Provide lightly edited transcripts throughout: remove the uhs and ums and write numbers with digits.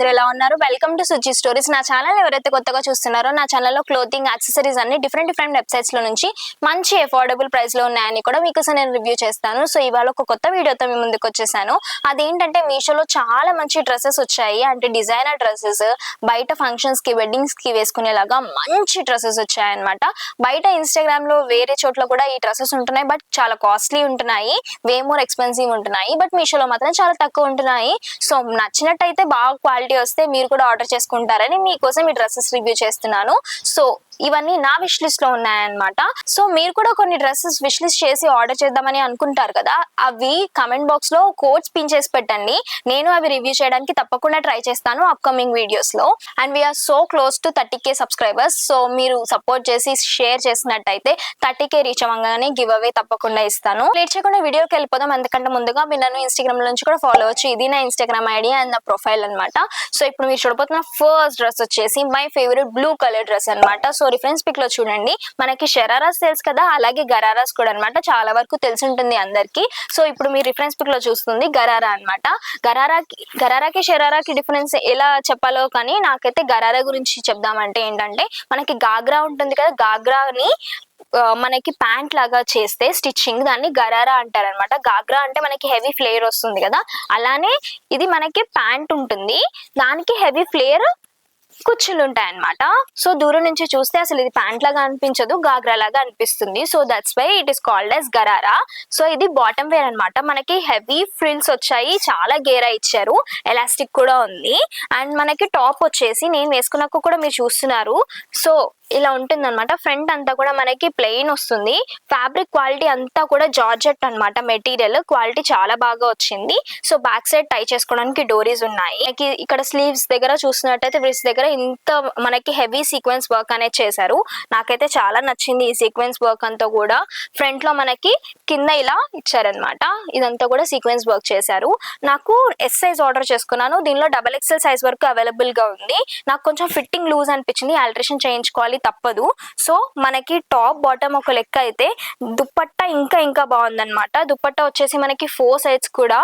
అందరూ ఎలా ఉన్నారు? Welcome to Suji stories. నా ఛానల్ ఎవరైతే కొత్తగా చూస్తున్నారో నా ఛానల్లో క్లోతింగ్ యాక్సెసరీస్ అన్ని డిఫరెంట్ వెబ్సైట్స్ లో నుంచి మంచి అఫోర్డబుల్ ప్రైస్ లో ఉన్నాయని కూడా మీకోసం నేను రివ్యూ చేస్తాను. సో ఇవాళ ఒక కొత్త వీడియోతో మీ ముందుకు వచ్చేసాను. అదేంటంటే మీషోలో చాలా మంచి డ్రెస్సెస్ వచ్చాయి. అంటే డిజైనర్ డ్రెస్సెస్ బయట ఫంక్షన్స్ కి వెడ్డింగ్స్ కి వేసుకునేలాగా మంచి డ్రెస్సెస్ వచ్చాయన్నమాట. బయట ఇన్స్టాగ్రామ్ లో వేరే చోట్ల కూడా ఈ డ్రెస్సెస్ ఉంటున్నాయి, బట్ చాలా కాస్ట్లీ ఉంటున్నాయి, వే మోర్ ఎక్స్పెన్సివ్ ఉంటున్నాయి. బట్ మీషోలో మాత్రం చాలా తక్కువ ఉంటున్నాయి. సో నచ్చినట్టయితే బాగా క్వాలిటీ వస్తే మీరు కూడా ఆర్డర్ చేసుకుంటారని మీకోసం ఈ డ్రెస్సెస్ రివ్యూ చేస్తున్నాను. సో ఇవన్నీ నా విష్ లిస్ట్ లో ఉన్నాయన్నమాట. సో మీరు కూడా కొన్ని డ్రెస్సెస్ విష్ లిస్ట్ చేసి ఆర్డర్ చేద్దామని అనుకుంటారు కదా, అవి కమెంట్ బాక్స్ లో కోడ్స్ పిన్ చేసి పెట్టండి. నేను అవి రివ్యూ చేయడానికి తప్పకుండా ట్రై చేస్తాను అప్కమింగ్ వీడియోస్ లో. And we're so close to 30K subscribers. So మీరు సపోర్ట్ చేసి షేర్ చేసినట్టయితే 30K రీచ్ అవ్వగానే గివ్ అవే తప్పకుండా ఇస్తాను. లేట్ చేయకుండా వీడియోకి వెళ్ళిపోదాం. ఎందుకంటే ముందుగా మీరు నన్ను ఇన్స్టాగ్రామ్ నుంచి కూడా ఫాలో అవ్వచ్చు. ఇది నా ఇన్స్టాగ్రామ్ ఐడి అండ్ నా ప్రొఫైల్ అనమాట. సో ఇప్పుడు మీరు చూడబోతున్న ఫస్ట్ డ్రెస్ వచ్చేసి my favourite blue colour dress అనమాట. సో రిఫరెన్స్ పిక్ లో చూడండి, మనకి షరారాస్ తెలుసు కదా, అలాగే గరారాస్ కూడా అనమాట. చాలా వరకు తెలిసి ఉంటుంది అందరికి. సో ఇప్పుడు మీరు రిఫరెన్స్ పిక్ లో చూస్తుంది గరారా అనమాట. గరారాకి షరారాకి డిఫరెన్స్ ఎలా చెప్పాలో కానీ నాకైతే గరారా గురించి చెప్దామంటే ఏంటంటే, మనకి గాగ్రా ఉంటుంది కదా, గాగ్రాని మనకి ప్యాంట్ లాగా చేస్తే స్టిచ్చింగ్ దాన్ని గరారా అంటారనమాట. గాగ్రా అంటే మనకి హెవీ ఫ్లేర్ వస్తుంది కదా, అలానే ఇది మనకి ప్యాంట్ ఉంటుంది, దానికి హెవీ ఫ్లేర్ కుచ్చులు ఉంటాయి అనమాట. సో దూరం నుంచి చూస్తే అసలు ఇది ప్యాంట్ లాగా అనిపించదు, గాగ్రా లాగా అనిపిస్తుంది. So that's why it is called as gharara. So ఇది బాటమ్ వేర్ అనమాట. మనకి హెవీ ఫ్రిల్స్ వచ్చాయి, చాలా గేరా ఇచ్చారు, ఎలాస్టిక్ కూడా ఉంది. అండ్ మనకి టాప్ వచ్చేసి నేను వేసుకున్నాక కూడా మీరు చూస్తున్నారు. సో ఇలా ఉంటుంది అనమాట. ఫ్రంట్ అంతా కూడా మనకి ప్లెయిన్ వస్తుంది. ఫ్యాబ్రిక్ క్వాలిటీ అంతా కూడా జార్జెట్ అనమాట. మెటీరియల్ క్వాలిటీ చాలా బాగా వచ్చింది. సో బ్యాక్ సైడ్ టై చేసుకోవడానికి డోరీస్ ఉన్నాయి. ఇక్కడ స్లీవ్స్ దగ్గర చూసినట్టయితే బ్రిస్ దగ్గర ఇంత మనకి హెవీ సీక్వెన్స్ వర్క్ అనేది చేశారు. నాకైతే చాలా నచ్చింది ఈ సీక్వెన్స్ వర్క్ అంతా కూడా. ఫ్రంట్ లో మనకి కింద ఇలా ఇచ్చారనమాట. ఇదంతా కూడా సీక్వెన్స్ వర్క్ చేశారు. నాకు ఎస్ సైజ్ ఆర్డర్ చేసుకున్నాను. దీనిలో XXL సైజ్ వరకు అవైలబుల్ గా ఉంది. నాకు కొంచెం ఫిట్టింగ్ లూజ్ అనిపించింది, ఆల్టరేషన్ చేయించుకోవాలి తప్పదు. సో మనకి టాప్ బాటమ్ ఒక లెక్క అయితే, దుప్పట్టా ఇంకా బాగుందన్నమాట. దుప్పట్టా వచ్చేసి మనకి 4 సైడ్స్ కూడా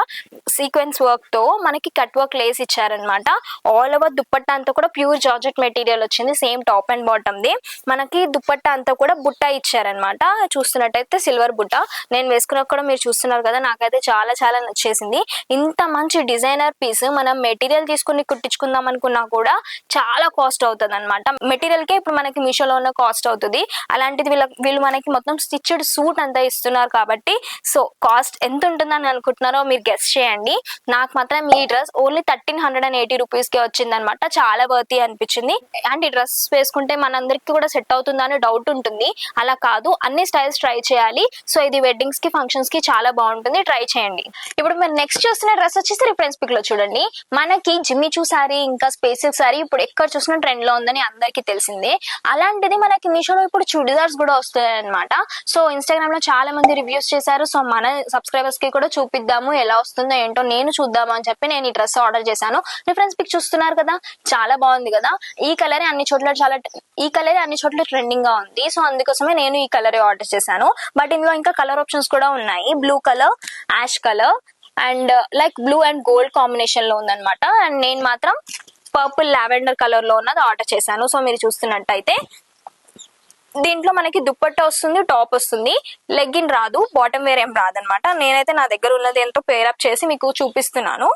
సీక్వెన్స్ వర్క్ తో మనకి కట్ వర్క్ లేస్ ఇచ్చారనమాట. ఆల్ ఓవర్ దుప్పట్టా అంతా కూడా ప్యూర్ జార్జెట్ మెటీరియల్ వచ్చింది, same top and bottom the. మనకి దుప్పట్టా అంతా కూడా బుట్ట ఇచ్చారనమాట. చూస్తున్నట్టయితే సిల్వర్ బుట్ట. నేను వేసుకున్నా కూడా మీరు చూస్తున్నారు కదా, నాకైతే చాలా నచ్చేసింది. ఇంత మంచి డిజైనర్ పీస్ మనం మెటీరియల్ తీసుకుని కుట్టించుకుందాం అనుకున్నా కూడా చాలా కాస్ట్ అవుతుంది అనమాట. మెటీరియల్ కే ఇప్పుడు మనకి మీషోలో ఉన్న కాస్ట్ అవుతుంది. అలాంటిది వీళ్ళు మనకి మొత్తం స్టిచ్డ్ సూట్ అంతా ఇస్తున్నారు కాబట్టి, సో కాస్ట్ ఎంత ఉంటుందని అనుకుంటున్నారో మీరు గెస్ చేయండి. నాకు మాత్రం ఈ డ్రెస్ ఓన్లీ 1380 రూపీస్ కే వచ్చింది అనమాట. చాలా వర్తీ అనిపించింది. అండ్ ఈ డ్రెస్ వేసుకుంటే మనందరికి కూడా సెట్ అవుతుందా అని డౌట్ ఉంటుంది. అలా కాదు, అన్ని స్టైల్స్ ట్రై చేయాలి. సో ఇది వెడ్డింగ్స్ కి ఫంక్షన్స్ కి చాలా బాగుంటుంది, ట్రై చేయండి. ఇప్పుడు మీరు నెక్స్ట్ చూస్తున్న డ్రెస్ వచ్చేసి రిఫరెన్స్ పిక్ లో చూడండి. మనకి జిమ్మి చూ సారీ ఇంకా స్పేసిక్ సారీ ఇప్పుడు ఎక్కడ చూసినా ట్రెండ్ లో ఉందని అందరికీ తెలిసిందే. అలాంటిది మనకి మీషోలో ఇప్పుడు చుడిదార్స్ కూడా వస్తాయి అనమాట. సో ఇన్స్టాగ్రామ్ లో చాలా మంది రివ్యూస్ చేశారు. సో మన సబ్స్క్రైబర్స్ కి కూడా చూపిద్దాము ఎలా వస్తుందో ఏంటో, నేను చూద్దాము అని చెప్పి నేను ఈ డ్రెస్ ఆర్డర్ చేశాను. రిఫరెన్స్ పిక్ చూస్తున్నారు కదా, చాలా బాగుంది కదా. ఈ కలరే అన్ని చోట్ల ట్రెండింగ్ గా ఉంది. సో అందుకోసమే నేను ఈ కలర్ ఆర్డర్ చేశాను. బట్ ఇందులో ఇంకా కలర్ ఆప్షన్స్ కూడా ఉన్నాయి. Blue colour, ash colour and like blue and gold combination లో ఉందన్నమాట. అండ్ నేను మాత్రం పర్పుల్ లావెండర్ కలర్ లో ఉన్నది ఆర్డర్ చేశాను. సో మీరు చూస్తున్నట్టయితే దీంట్లో మనకి దుప్పట్టా వస్తుంది, టాప్ వస్తుంది, లెగ్గిన్ రాదు, బాటమ్ వేర్ ఏం రాదనమాట. నేనైతే నా దగ్గర ఉన్నది ఎంతో పేరప్ చేసి మీకు చూపిస్తున్నాను.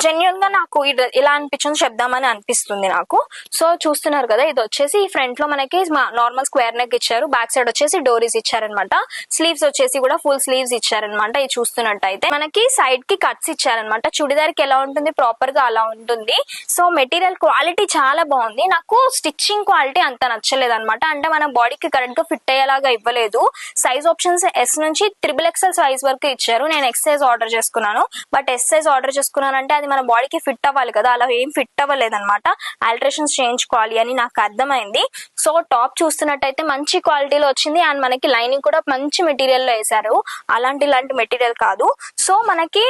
జెన్యున్ గా నాకు ఇలా అనిపించింది చెప్దామని అనిపిస్తుంది నాకు. సో చూస్తున్నారు కదా, ఇది వచ్చేసి ఫ్రంట్ లో మనకి నార్మల్ స్క్వేర్ నెక్ ఇచ్చారు, బ్యాక్ సైడ్ వచ్చేసి డోరీస్ ఇచ్చారనమాట. స్లీవ్స్ వచ్చేసి కూడా ఫుల్ స్లీవ్స్ ఇచ్చారనమాట. ఇది చూస్తున్నట్టయితే మనకి సైడ్ కి కట్స్ ఇచ్చారనమాట. చుడిదార్ కి ఎలా ఉంటుంది ప్రాపర్ గా అలా ఉంటుంది. సో మెటీరియల్ క్వాలిటీ చాలా బాగుంది. నాకు స్టిచ్చింగ్ క్వాలిటీ అంత నచ్చలేదు అనమాట. అంటే మన బాడీకి కరెక్ట్ గా ఫిట్ అయ్యేలాగా ఇవ్వలేదు. సైజ్ ఆప్షన్స్ S నుంచి XXL సైజ్ వరకు ఇచ్చారు. నేను X సైజ్ ఆర్డర్ చేసుకున్నాను. బట్ S సైజ్ ఆర్డర్ చేసుకున్నానంటే అది మన బాడీకి ఫిట్ అవ్వాలి కదా, అలా ఏం ఫిట్ అవ్వలేదు అనమాట. ఆల్టరేషన్స్ చేయించుకోవాలి అని నాకు అర్థమైంది. సో టాప్ చూస్తున్నట్టయితే మంచి క్వాలిటీలో వచ్చింది. అండ్ మనకి లైనింగ్ కూడా మంచి మెటీరియల్ లో వేసారు, ఇలాంటి మెటీరియల్ కాదు. సో మనకి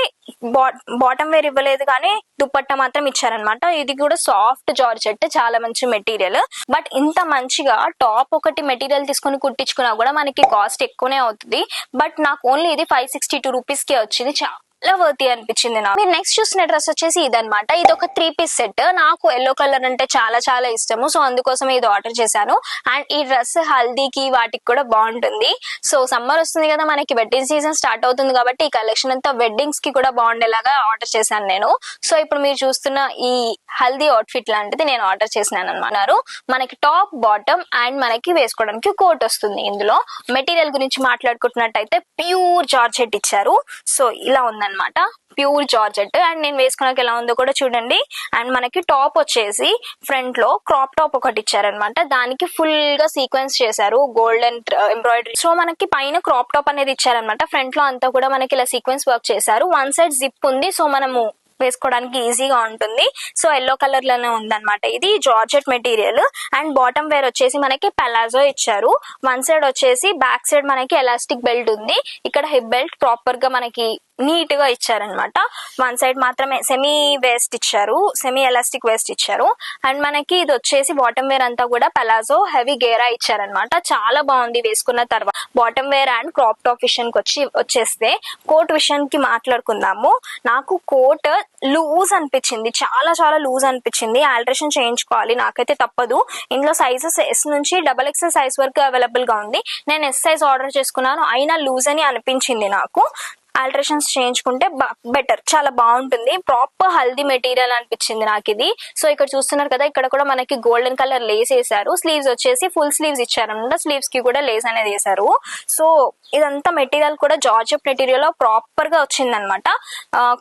బాటమ్ వేర్ ఇవ్వలేదు కానీ దుప్పట్టా మాత్రం ఇచ్చారనమాట. ఇది కూడా సాఫ్ట్ జార్జెట్, చాలా మంచి మెటీరియల్. బట్ ఇంత మంచిగా టాప్ ఒకటి మెటీరియల్ తీసుకొని కుట్టించుకున్నా కూడా మనకి కాస్ట్ ఎక్కువనే అవుతుంది. బట్ నాకు ఓన్లీ ఇది 562 రూపీస్ కే వచ్చింది. వర్తి అనిపించింది నాకు. మీరు నెక్స్ట్ చూసిన డ్రెస్ వచ్చేసి ఇదనమాట. ఇది ఒక 3 పీస్ సెట్. నాకు ఎల్లో కలర్ అంటే చాలా చాలా ఇష్టము. సో అందుకోసం ఇది ఆర్డర్ చేశాను. అండ్ ఈ డ్రెస్ హల్దీకి వాటికి కూడా బాగుంటుంది. సో సమ్మర్ వస్తుంది కదా, మనకి వెడ్డింగ్ సీజన్ స్టార్ట్ అవుతుంది కాబట్టి ఈ కలెక్షన్ అంతా వెడ్డింగ్స్ కి కూడా బాగుండేలాగా ఆర్డర్ చేశాను నేను. సో ఇప్పుడు మీరు చూస్తున్న ఈ హల్దీ అవుట్ఫిట్ లాంటిది నేను ఆర్డర్ చేసినాను అన్నారు. మనకి టాప్ బాటమ్ అండ్ మనకి వేసుకోవడానికి కోట్ వస్తుంది. ఇందులో మెటీరియల్ గురించి మాట్లాడుకుంటున్నట్టయితే ప్యూర్ జార్జెట్ ఇచ్చారు. సో ఇలా ఉందన్నమాట, ప్యూర్ జార్జెట్. అండ్ నేను వేసుకున్నాక ఎలా ఉందో కూడా చూడండి. అండ్ మనకి టాప్ వచ్చేసి ఫ్రంట్ లో క్రాప్ టాప్ ఒకటి ఇచ్చారనమాట. దానికి ఫుల్ గా సీక్వెన్స్ చేశారు, గోల్డెన్ ఎంబ్రాయిడరీ. సో మనకి పైన క్రాప్ టాప్ అనేది ఇచ్చారనమాట. ఫ్రంట్ లో అంతా కూడా మనకి ఇలా సీక్వెన్స్ వర్క్ చేశారు. వన్ సైడ్ జిప్ ఉంది, సో మనము వేసుకోవడానికి ఈజీగా ఉంటుంది. సో ఎల్లో కలర్ లోనే ఉందన్నమాట. ఇది georgette material. And bottom wear వచ్చేసి మనకి పలాజో ఇచ్చారు. వన్ సైడ్ వచ్చేసి బ్యాక్ సైడ్ మనకి ఎలాస్టిక్ బెల్ట్ ఉంది. ఇక్కడ హిప్ బెల్ట్ ప్రాపర్ గా మనకి నీట్ గా ఇచ్చారనమాట. వన్ సైడ్ మాత్రమే సెమీ వేస్ట్ ఇచ్చారు, సెమీ ఎలాస్టిక్ వేస్ట్ ఇచ్చారు. అండ్ మనకి ఇది వచ్చేసి బాటమ్ వేర్ అంతా కూడా పలాజో హెవీ గేరా ఇచ్చారనమాట. చాలా బాగుంది వేసుకున్న తర్వాత. Bottom wear and crop top విషయానికి వచ్చేస్తే కోట్ విషయానికి మాట్లాడుకుందాము. నాకు కోట్ లూజ్ అనిపించింది, చాలా చాలా లూజ్ అనిపించింది. ఆల్టరేషన్ చేయించుకోవాలి, నాకైతే తప్పదు. ఇందులో సైజెస్ ఎస్ నుంచి XXL సైజ్ వరకు అవైలబుల్ గా ఉంది. నేను ఎస్ సైజ్ ఆర్డర్ చేసుకున్నాను, అయినా లూజ్ అని అనిపించింది నాకు. ఆల్టరేషన్స్ చేయించుకుంటే బెటర్, చాలా బాగుంటుంది. ప్రాపర్ హల్దీ మెటీరియల్ అనిపించింది నాకు ఇది. సో ఇక్కడ చూస్తున్నారు కదా, ఇక్కడ కూడా మనకి గోల్డెన్ కలర్ లేస్ వేసారు. స్లీవ్స్ వచ్చేసి ఫుల్ స్లీవ్స్ ఇచ్చారనమాట. స్లీవ్స్ కి కూడా లేస్ అనేది వేసారు. సో ఇదంతా మెటీరియల్ కూడా జార్జెట్ మెటీరియల్ ప్రాపర్ గా వచ్చిందనమాట.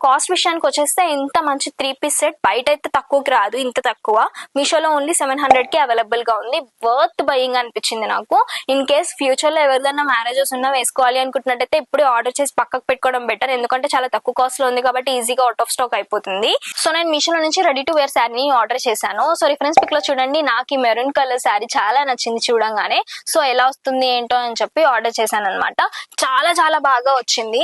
కాస్ట్ విషయానికి వచ్చేస్తే ఇంత మంచి 3 పీస్ సెట్ బయట అయితే తక్కువకి రాదు, ఇంత తక్కువ. మీషోలో ఓన్లీ 700 కి అవైలబుల్ గా ఉంది. వర్త్ బయింగ్ అనిపించింది నాకు. ఇన్ కేస్ ఫ్యూచర్ లో ఎవరిదైనా మ్యారేజెస్ ఉన్నా వేసుకోవాలి అనుకుంటున్నట్టయితే ఇప్పుడే ఆర్డర్ చేసి పక్కకు పెట్టుకోవడం బెటర్. ఎందుకంటే చాలా తక్కువ కాస్ట్ లో ఉంది కాబట్టి ఈజీగా అవుట్ ఆఫ్ స్టాక్ అయిపోతుంది. సో నేను మీషోలో నుంచి రెడీ టు వేర్ శారీని ఆర్డర్ చేశాను. సో రిఫరెన్స్ పిక్ లో చూడండి, నాకు ఈ మెరూన్ కలర్ శారీ చాలా నచ్చింది చూడంగానే. సో ఎలా వస్తుంది ఏంటో అని చెప్పి ఆర్డర్ చేశాను అనమాట. చాలా చాలా బాగా వచ్చింది.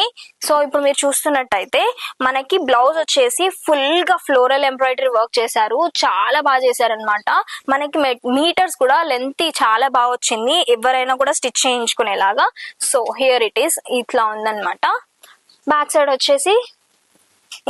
సో ఇప్పుడు మీరు చూస్తున్నట్టయితే మనకి బ్లౌజ్ వచ్చేసి ఫుల్ గా ఫ్లోరల్ ఎంబ్రాయిడరీ వర్క్ చేశారు. చాలా బాగా చేశారనమాట. మనకి మీటర్స్ కూడా లెంత్ చాలా బాగా వచ్చింది, ఎవరైనా కూడా స్టిచ్ చేయించుకునేలాగా. సో హియర్ ఇట్ ఈస్, ఇట్లా ఉందన్నమాట. బ్యాక్ సైడ్ వచ్చేసి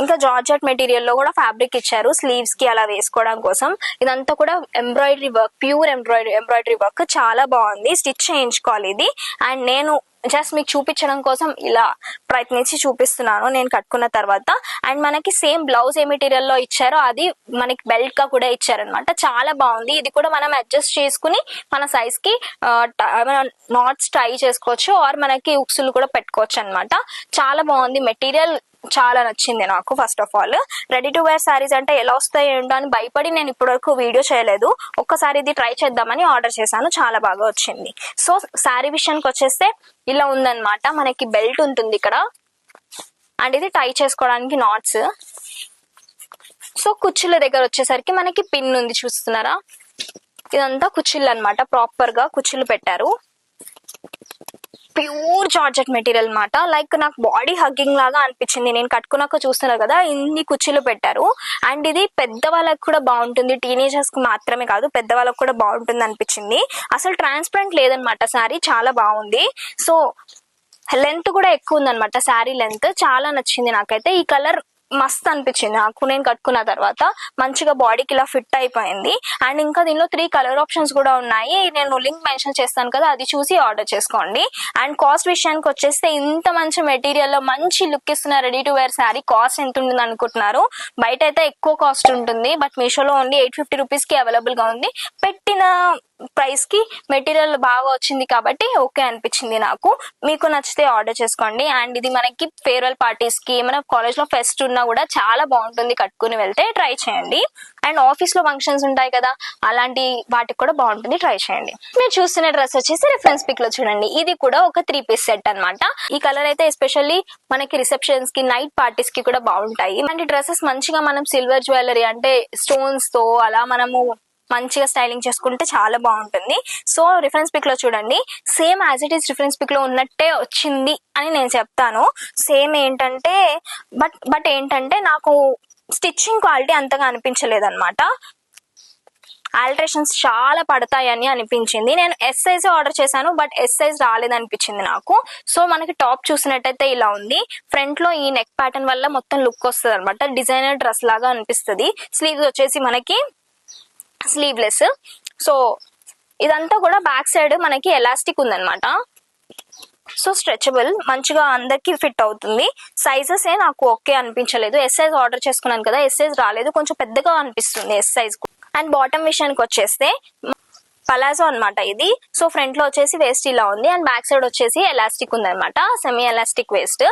ఇంకా జార్జెట్ మెటీరియల్ లో కూడా ఫ్యాబ్రిక్ ఇచ్చారు స్లీవ్స్ కి అలా వేసుకోవడం కోసం. ఇదంతా కూడా embroidery work, pure embroidery work, చాలా బాగుంది. స్టిచ్ చేయించుకోవాలి ఇది. అండ్ నేను జస్ట్ మీకు చూపించడం కోసం ఇలా ప్రయత్నించి చూపిస్తున్నాను నేను కట్టుకున్న తర్వాత. అండ్ మనకి సేమ్ బ్లౌజ్ ఏ మెటీరియల్ లో ఇచ్చారో అది మనకి బెల్ట్ గా కూడా ఇచ్చారనమాట. చాలా బాగుంది. ఇది కూడా మనం అడ్జస్ట్ చేసుకుని మన సైజ్ కి నాట్స్ ట్రై చేసుకోవచ్చు, ఆర్ మనకి ఉక్సులు కూడా పెట్టుకోవచ్చు అనమాట. చాలా బాగుంది మెటీరియల్, చాలా నచ్చింది నాకు. First of all ready to wear saris అంటే ఎలా వస్తాయి ఏంటో అని భయపడి నేను ఇప్పటి వరకు వీడియో చేయలేదు. ఒక్కసారి ఇది ట్రై చేద్దామని ఆర్డర్ చేశాను, చాలా బాగా వచ్చింది. సో శారీ విషయానికి వచ్చేస్తే ఇలా ఉందన్నమాట. మనకి బెల్ట్ ఉంటుంది ఇక్కడ, అండ్ ఇది టై చేసుకోవడానికి నాట్స్. సో కుచ్చిళ్ళ దగ్గర వచ్చేసరికి మనకి పిన్ ఉంది, చూస్తున్నారా? ఇదంతా కుచ్చిళ్ళు అనమాట. ప్రాపర్ గా కుచ్చిళ్ళు పెట్టారు. ప్యూర్ జార్జెట్ మెటీరియల్ అనమాట. లైక్ నాకు బాడీ హగ్గింగ్ లాగా అనిపించింది. నేను కట్టుకున్నాక చూస్తున్నారు కదా, ఇన్ని కుర్చీలు పెట్టారు. అండ్ ఇది పెద్ద వాళ్ళకి కూడా బాగుంటుంది, టీనేజర్స్ కి మాత్రమే కాదు పెద్ద వాళ్ళకి కూడా బాగుంటుంది అనిపించింది. అసలు ట్రాన్స్పరెంట్ లేదనమాట శారీ, చాలా బాగుంది. సో లెంత్ కూడా ఎక్కువ ఉందన్నమాట, శారీ లెంత్. చాలా నచ్చింది నాకైతే. ఈ కలర్ మస్త్ అనిపించింది నాకు నేను కట్టుకున్న తర్వాత. మంచిగా బాడీకి ఇలా ఫిట్ అయిపోయింది. అండ్ ఇంకా దీనిలో 3 కలర్ ఆప్షన్స్ కూడా ఉన్నాయి. నేను లింక్ మెన్షన్ చేస్తాను కదా, అది చూసి ఆర్డర్ చేసుకోండి. అండ్ కాస్ట్ విషయానికి వచ్చేస్తే ఇంత మంచి మెటీరియల్ లో మంచి లుక్ ఇస్తున్న ready to wear sari cost ఎంత ఉంటుంది అనుకుంటున్నారు? బయట అయితే ఎక్కువ కాస్ట్ ఉంటుంది, బట్ మీషోలో ఓన్లీ 850 రూపీస్ కి అవైలబుల్ గా ఉంది. పెట్టిన ప్రైస్ కి మెటీరియల్ బాగా వచ్చింది కాబట్టి ఓకే అనిపించింది నాకు. మీకు నచ్చితే ఆర్డర్ చేసుకోండి. అండ్ ఇది మనకి ఫేర్వెల్ పార్టీస్ కి, మన కాలేజ్ లో ఫెస్ట్ ఉన్నా కూడా చాలా బాగుంటుంది, కట్టుకుని వెళ్తే ట్రై చేయండి. అండ్ ఆఫీస్ లో ఫంక్షన్స్ ఉంటాయి కదా, అలాంటి వాటికి కూడా బాగుంటుంది, ట్రై చేయండి. మీరు చూస్తున్న డ్రెస్ వచ్చేసి రిఫరెన్స్ పిక్ లో చూడండి, ఇది కూడా ఒక 3 పీస్ సెట్ అనమాట. ఈ కలర్ అయితే ఎస్పెషల్లీ మనకి రిసెప్షన్స్ కి, నైట్ పార్టీస్ కి కూడా బాగుంటాయి. ఇలాంటి డ్రెస్సెస్ మంచిగా మనం సిల్వర్ జ్యువెలరీ అంటే స్టోన్స్ తో అలా మనము మంచిగా స్టైలింగ్ చేసుకుంటే చాలా బాగుంటుంది. సో రిఫరెన్స్ పిక్ లో చూడండి, same as it is reference pic లో ఉన్నట్టే వచ్చింది అని నేను చెప్తాను. సేమ్ ఏంటంటే బట్ ఏంటంటే నాకు స్టిచ్చింగ్ క్వాలిటీ అంతగా అనిపించలేదు అనమాట. ఆల్టరేషన్స్ చాలా పడతాయని అనిపించింది. నేను ఎస్ సైజ్ ఆర్డర్ చేశాను, బట్ ఎస్ సైజ్ రాలేదనిపించింది నాకు. సో మనకి టాప్ చూసినట్టయితే ఇలా ఉంది. ఫ్రంట్ లో ఈ నెక్ ప్యాటర్న్ వల్ల మొత్తం లుక్ వస్తుంది అనమాట, డిజైనర్ డ్రెస్ లాగా అనిపిస్తుంది. స్లీవ్స్ వచ్చేసి మనకి స్లీవ్లెస్. సో ఇదంతా కూడా బ్యాక్ సైడ్ మనకి ఎలాస్టిక్ ఉందన్నమాట. సో స్ట్రెచబుల్, మంచిగా అందరికి ఫిట్ అవుతుంది. సైజెస్ నాకు ఓకే అనిపించలేదు. ఎస్ సైజ్ ఆర్డర్ చేసుకున్నాను కదా, ఎస్ సైజ్ రాలేదు, కొంచెం పెద్దగా అనిపిస్తుంది ఎస్ సైజ్. అండ్ బాటమ్ విషయానికి వచ్చేస్తే పలాజో అనమాట ఇది. సో ఫ్రంట్ లో వచ్చేసి వేస్ట్ ఇలా ఉంది, అండ్ బ్యాక్ సైడ్ వచ్చేసి ఎలాస్టిక్ ఉంది అనమాట, సెమీ ఎలాస్టిక్ వేస్ట్.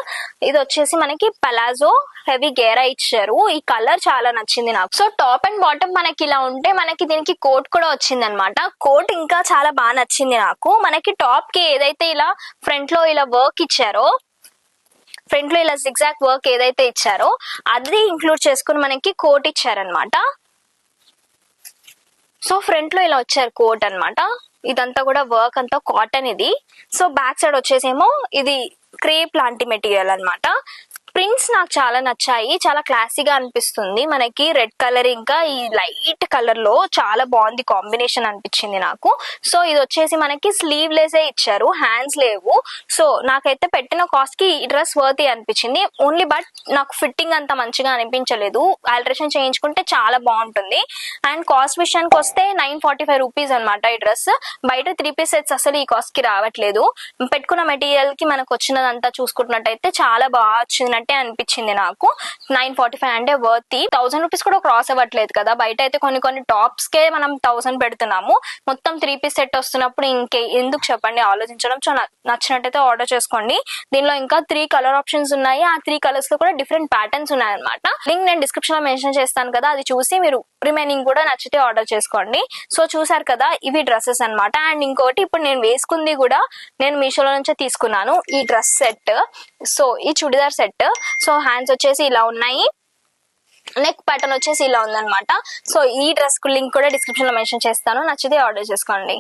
ఇది వచ్చేసి మనకి పలాజో హెవీ గేరా ఇచ్చారు. ఈ కలర్ చాలా నచ్చింది నాకు. సో టాప్ అండ్ బాటమ్ మనకి ఇలా ఉంటే, మనకి దీనికి కోట్ కూడా వచ్చింది అనమాట. కోట్ ఇంకా చాలా బాగా నచ్చింది నాకు. మనకి టాప్ కి ఏదైతే ఇలా ఫ్రంట్ లో ఇలా వర్క్ ఇచ్చారో, ఫ్రంట్ లో ఇలా జిగ్జాగ్ వర్క్ ఏదైతే ఇచ్చారో అది ఇంక్లూడ్ చేసుకుని మనకి కోట్ ఇచ్చారనమాట. సో ఫ్రంట్ లో ఇలా వచ్చారు కోట్ అన్నమాట. ఇదంతా కూడా వర్క్ అంతా కాటన్ ఇది. సో బ్యాక్ సైడ్ వచ్చేసేమో ఇది క్రేప్ లాంటి మెటీరియల్ అన్నమాట. ప్రింట్స్ నాకు చాలా నచ్చాయి, చాలా క్లాసీగా అనిపిస్తుంది. మనకి రెడ్ కలర్ ఇంకా ఈ లైట్ కలర్ లో చాలా బాగుంది కాంబినేషన్ అనిపించింది నాకు. సో ఇది వచ్చేసి మనకి స్లీవ్ లెస్ ఇచ్చారు, హ్యాండ్స్ లేవు. సో నాకైతే పెట్టిన కాస్ట్ కి ఈ డ్రెస్ వర్తీ అనిపించింది. ఓన్లీ బట్ నాకు ఫిట్టింగ్ అంత మంచిగా అనిపించలేదు. ఆల్టరేషన్ చేయించుకుంటే చాలా బాగుంటుంది. అండ్ కాస్ట్ విషయానికి వస్తే 945 రూపీస్ అనమాట ఈ డ్రెస్. బయట 3 పీస్ సెట్స్ అసలు ఈ కాస్ట్ కి రావట్లేదు. పెట్టుకున్న మెటీరియల్ కి మనకు వచ్చినదంతా చూసుకుంటున్నట్టయితే చాలా బాగా వచ్చింది అనిపించింది నాకు. 945 అంటే వర్తీ. 1000 రూపీస్ కూడా క్రాస్ అవ్వట్లేదు కదా. బయట అయితే కొన్ని టాప్స్ కే మనం 1000 పెడుతున్నాము. మొత్తం 3 పీస్ సెట్ వస్తున్నప్పుడు ఇంకే ఎందుకు చెప్పండి ఆలోచించడం. సో నచ్చినట్టయితే ఆర్డర్ చేసుకోండి. దీనిలో ఇంకా 3 కలర్ ఆప్షన్స్ ఉన్నాయి. ఆ 3 కలర్స్ లో కూడా డిఫరెంట్ ప్యాటర్న్స్ ఉన్నాయి అనమాట. లింక్ నేను డిస్క్రిప్షన్ లో మెన్షన్ చేస్తాను కదా, అది చూసి మీరు రిమైనింగ్ కూడా నచ్చితే ఆర్డర్ చేసుకోండి. సో చూసారు కదా, ఇవి డ్రెస్సెస్ అనమాట. అండ్ ఇంకోటి ఇప్పుడు నేను వేసుకుంది కూడా నేను మీషోలో నుంచే తీసుకున్నాను, ఈ డ్రెస్ సెట్. సో ఈ చుడిదార్ సెట్. సో హ్యాండ్స్ వచ్చేసి ఇలా ఉన్నాయి, నెక్ ప్యాటర్న్ వచ్చేసి ఇలా ఉందన్నమాట. సో ఈ డ్రెస్ కు లింక్ కూడా డిస్క్రిప్షన్ లో మెన్షన్ చేస్తాను, నచ్చితే ఆర్డర్ చేసుకోండి.